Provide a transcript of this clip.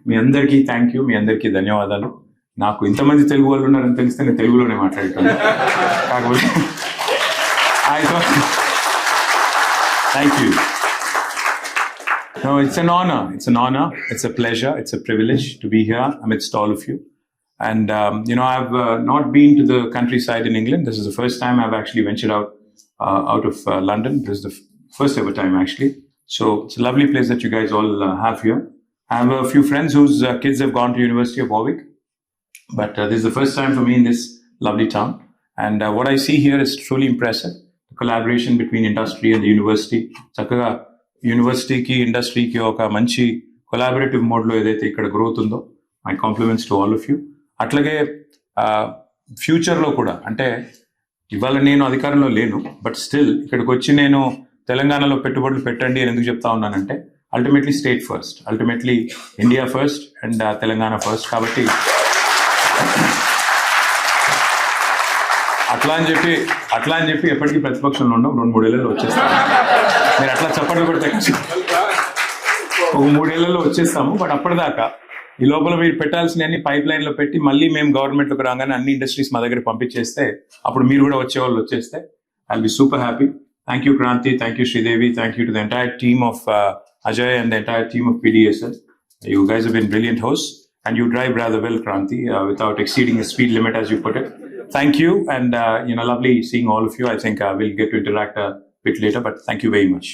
మీ అందరికీ thank you, మీ అందరికీ ధన్యవాదాలు. నాకు ఇంతమంది తెలుగు వాళ్ళు ఉన్నారని తెలిస్తే నేను తెలుగులోనే మాట్లాడతాను. కాకపోతే thank you. No, it's an honor. It's an honor. It's a pleasure. It's a privilege to be here amidst all of you. And, I've not been to the countryside in England. This is the first time I've actually ventured out of London. This is the first ever time, actually. So it's a lovely place that you guys all have here. I have a few friends whose kids have gone to University of Warwick. But this is the first time for me in this lovely town. And what I see here is truly impressive. The collaboration between industry and the university. చక్కగా యూనివర్సిటీకి ఇండస్ట్రీకి ఒక మంచి collaborative మోడ్లో ఏదైతే ఇక్కడ growth ఉందో, my compliments to all of you. అట్లాగే ఫ్యూచర్లో కూడా, అంటే ఇవాళ నేను అధికారంలో లేను, బట్ స్టిల్ ఇక్కడికి వచ్చి నేను తెలంగాణలో పెట్టుబడులు పెట్టండి అని ఎందుకు చెప్తా ఉన్నానంటే, ultimately state first, ultimately India first and Telangana first. కాబట్టి అట్లా అని చెప్పి ఎప్పటికీ ప్రతిపక్షంలో ఉండవు. 2-3 ఏళ్ళలో వచ్చేస్తాము. మీరు అట్లా చప్పట్లు కొడితే ఒక 3 ఏళ్లలో వచ్చేస్తాము. బట్ అప్పటిదాకా ఈ లోపల మీరు పెట్టాల్సిన అన్ని పైప్ లైన్ లో పెట్టి మళ్ళీ మేము గవర్నమెంట్లోకి రాగానే అన్ని ఇండస్ట్రీస్ మా దగ్గర పంపించేస్తే అప్పుడు మీరు కూడా వచ్చేవాళ్ళు వచ్చేస్తే I will be super happy. Thank you Kranthi, thank you Sridevi, thank you to the entire team of Ajay and the entire team of PDSL. You guys have been brilliant hosts and you drive rather well, Kranti, without exceeding the speed limit as you put it. Thank you, and lovely seeing all of you. I think we'll get to interact a bit later, but thank you very much.